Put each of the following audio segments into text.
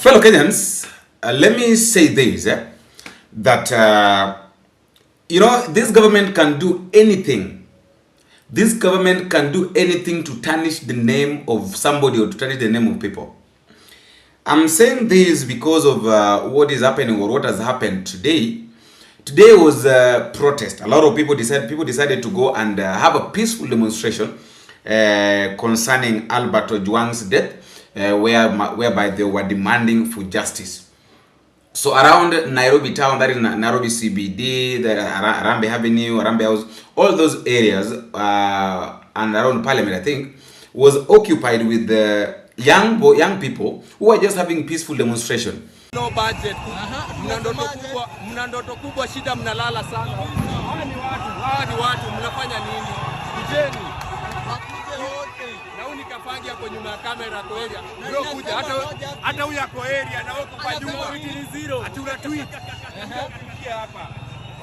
Fellow Kenyans, let me say this, that, this government can do anything. This government can do anything to tarnish the name of somebody or to tarnish the name of people. I'm saying this because of what is happening or what has happened today. Today was a protest. A lot of people decided to go and have a peaceful demonstration concerning Albert Ojwang's death, whereby they were demanding for justice. So around Nairobi town, that is Nairobi CBD, the Arambe Avenue, Arambe House, all those areas and around Parliament, I think, was occupied with the young people who were just having peaceful demonstration. No budget. Mna ndoto kubwa, shida mnalala sana. Hawa ni watu mnafanya nini? Kijeni. Hakuje wote. Na unikafangia hapo nyuma ya kamera kwa area. Ndio kuja hata huyu yako area na wako kwa nyumba ni zero. Hatuna tweet. Kufikia hapa.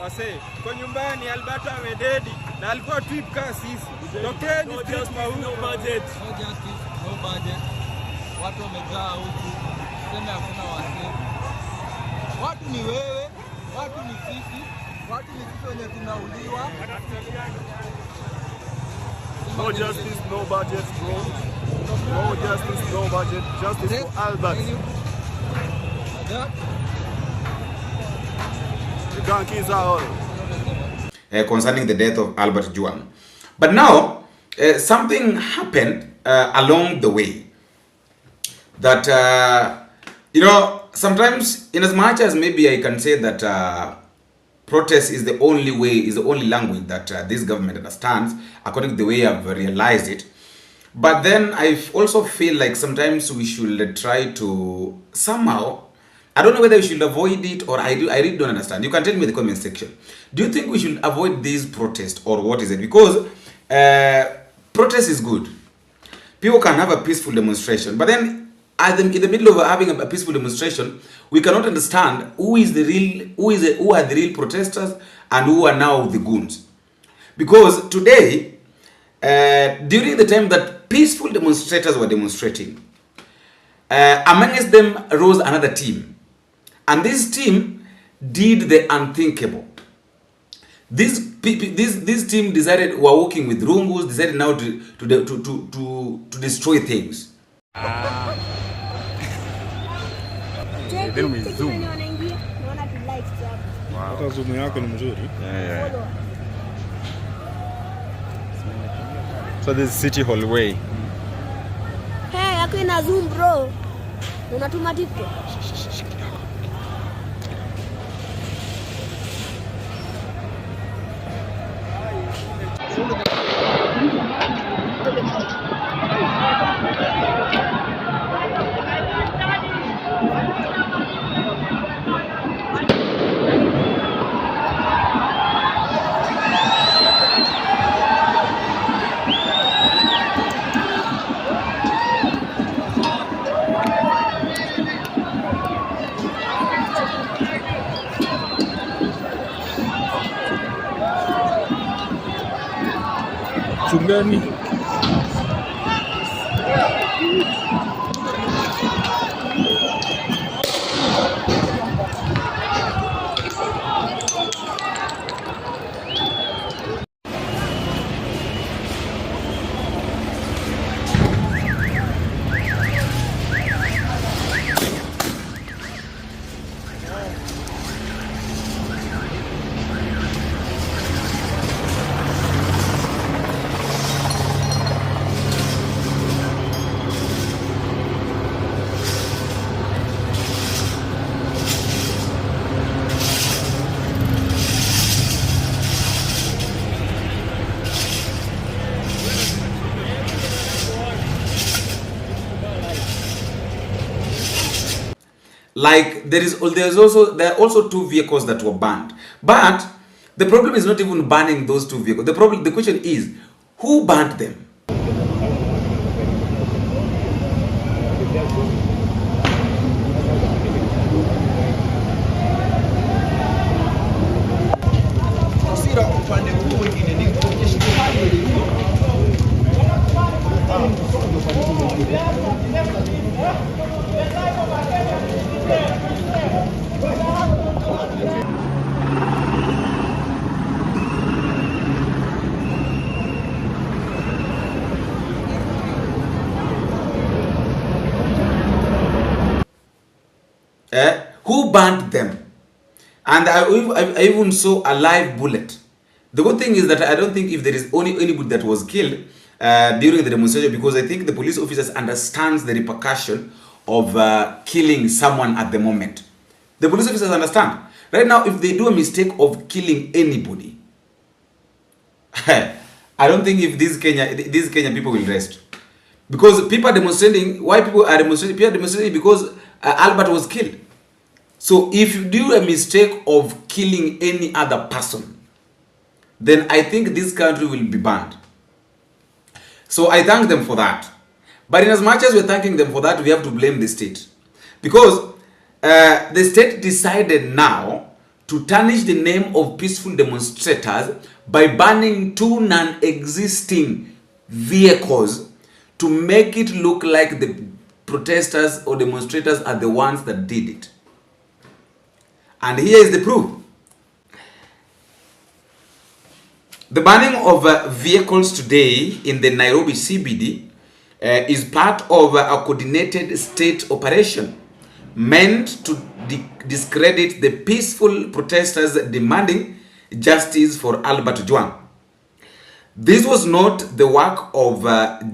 Wase, kwa nyumbani Alberto amededi na alikuwa tweet kama sisi. Tokeni street mauno. No budget. No justice, no budget. Watu wamejaa huku. Sema hakuna wase. Watu ni wewe, watu ni sisi, watu ni sisi wenye tunauliwa. No justice, no budget, bro. No justice, no budget. Justice for Albert. The Gankies are all. Concerning the death of Albert Ojwang. But now, something happened along the way that, sometimes, in as much as maybe I can say that protest is the only way, is the only language that this government understands, according to the way I've realized it. But then I also feel like sometimes we should try to somehow, I don't know whether we should avoid it or I really don't understand. You can tell me in the comment section. Do you think we should avoid these protests or what is it? Because protest is good. People can have a peaceful demonstration, but then in the middle of having a peaceful demonstration, we cannot understand who are the real protesters and who are now the goons. Because today, during the time that peaceful demonstrators were demonstrating, amongst them rose another team, and this team did the unthinkable. This team decided, were working with rungus, decided now to destroy things. Then we zoom. Wow. Zoom yako ni mzuri. Yeah. So this is City Hallway. Hey, yako ina zoom bro. Unatuma TikTok. Chungani. Like there are also two vehicles that were banned, but the problem is not even banning those two vehicles. The question is, who banned them? Who banned them? And I even saw a live bullet. The good thing is that I don't think if there is only anybody that was killed during the demonstration, because I think the police officers understands the repercussion of killing someone at the moment. The police officers understand. Right now, if they do a mistake of killing anybody, I don't think if these Kenya people will rest. Because people are demonstrating. Why people are demonstrating? People are demonstrating because Albert was killed. So if you do a mistake of killing any other person, then I think this country will be banned. So I thank them for that. But in as much as we're thanking them for that, we have to blame the state. Because the state decided now to tarnish the name of peaceful demonstrators by banning 2 non-existing vehicles to make it look like the protesters or demonstrators are the ones that did it. And here is the proof. The banning of vehicles today in the Nairobi CBD is part of a coordinated state operation meant to discredit the peaceful protesters demanding justice for Albert Ojwang. This was not the work of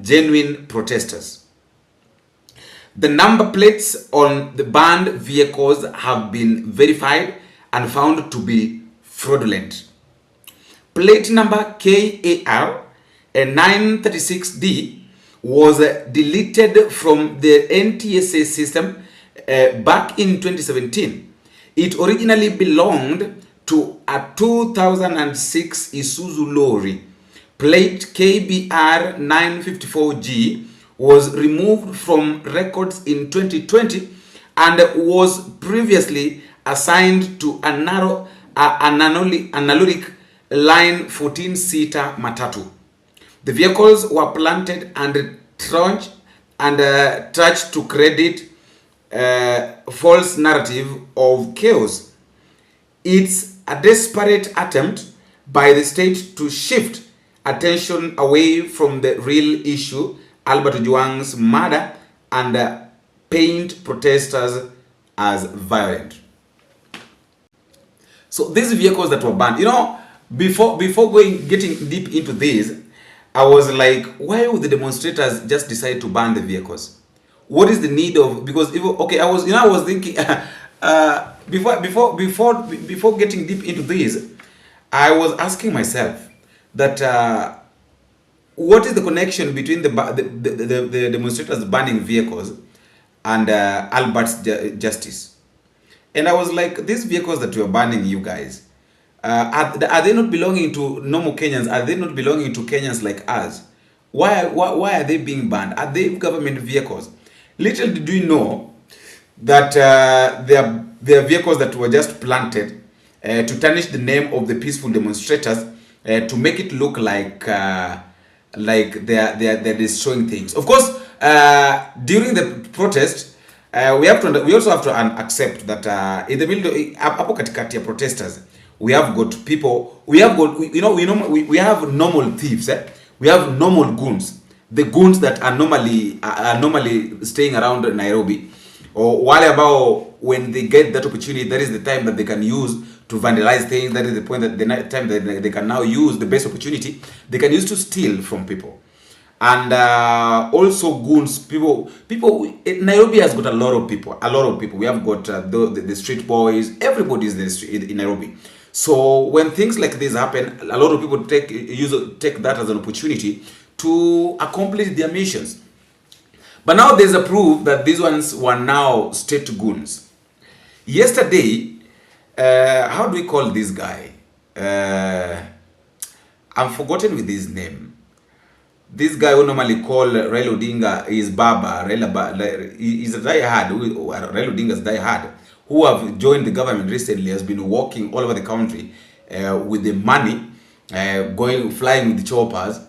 genuine protesters. The number plates on the banned vehicles have been verified and found to be fraudulent. Plate number KAR 936D was deleted from the NTSA system back in 2017. It originally belonged to a 2006 Isuzu lorry. Plate KBR 954G was removed from records in 2020 and was previously assigned to a narrow analogic line 14-seater matatu. The vehicles were planted and trashed to credit false narrative of chaos. It's a desperate attempt by the state to shift attention away from the real issue, Albert Ojwang's murder, and paint protesters as violent. So these vehicles that were banned, before getting deep into this, I was like, why would the demonstrators just decide to ban the vehicles? What is the need of? Because I was thinking before getting deep into this, I was asking myself that what is the connection between the demonstrators banning vehicles and Albert's justice? And I was like, these vehicles that you are banning, you guys, are they not belonging to normal Kenyans? Are they not belonging to Kenyans like us? Why are they being banned? Are they government vehicles? Little did we know that they are vehicles that were just planted to tarnish the name of the peaceful demonstrators, to make it look like they're destroying things. Of course, during the protest, we also have to accept that in the middle, hapo katikati ya protesters, we have got people. We have normal thieves. We have normal goons. The goons that are normally staying around Nairobi, or wale ambao when they get that opportunity, that is the time that they can use to vandalize things. That is the point that the time that they can now use the best opportunity they can use to steal from people. And also goons, people. Nairobi has got a lot of people. We have got the street boys. Everybody is in Nairobi. So when things like this happen, a lot of people take that as an opportunity to accomplish their missions. But now there's a proof that these ones were now state goons. Yesterday, how do we call this guy? I'm forgotten with his name. This guy who normally call Raila Odinga is Baba. He's a diehard. Raila Odinga's diehard, who have joined the government recently, has been walking all over the country with the money, flying with the choppers.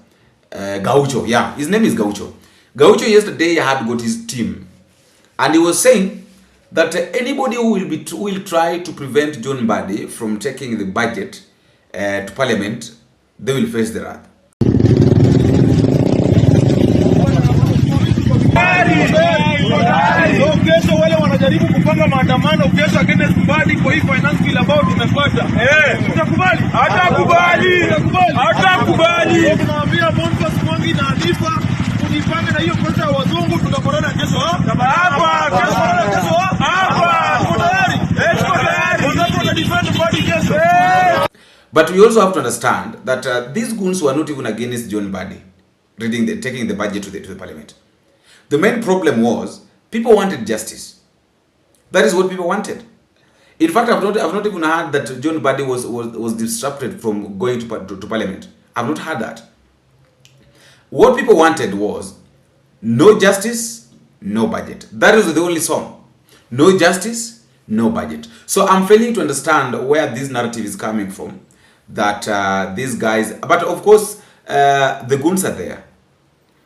Gaucho, yeah, his name is Gaucho. Gaucho yesterday had got his team, and he was saying that anybody who will try to prevent John Mbadi from taking the budget to parliament, they will face the wrath. Kesho wale wanajaribu kupanga maandamano Hadi kwa hii finance bill ambayo tumepata. Utakubali? Hatakubali. Hatakubali. Tunaambia Boniface Mwangi na Hanifa tujipange na hiyo pesa ya wazungu tunakorana kesho hapa. Kesho hapa. Tuko tayari. Tuko tayari. Tunataka defend body kesho. But we also have to understand that these goons were not even against John Mbadi taking the budget to the parliament. The main problem was people wanted justice. That is what people wanted. In fact, I've not even heard that John Mbadi was disrupted from going to parliament. I've not heard that. What people wanted was no justice, no budget. That was the only song. No justice, no budget. So I'm failing to understand where this narrative is coming from. That these guys, but of course, the goons are there.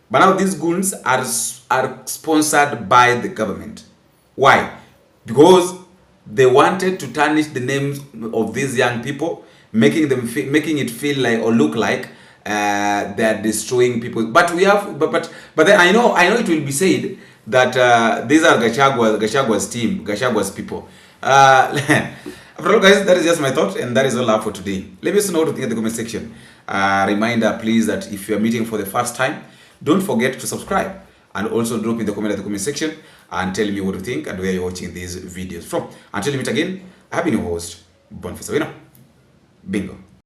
But now these goons are sponsored by the government. Why? Because they wanted to tarnish the names of these young people, making it feel like or look like they're destroying people. But we have, but then I know it will be said that these are Gachagwa's team, Gachagwa's people. After all, guys, that is just my thought, and that is all I have for today. Let me know what you think in the comment section. Reminder, please, that if you are meeting for the first time, don't forget to subscribe, and also drop in the comment at the comment section and tell me what you think and where you're watching these videos from. Until we meet again, I have been your host, Boniface. Bingo.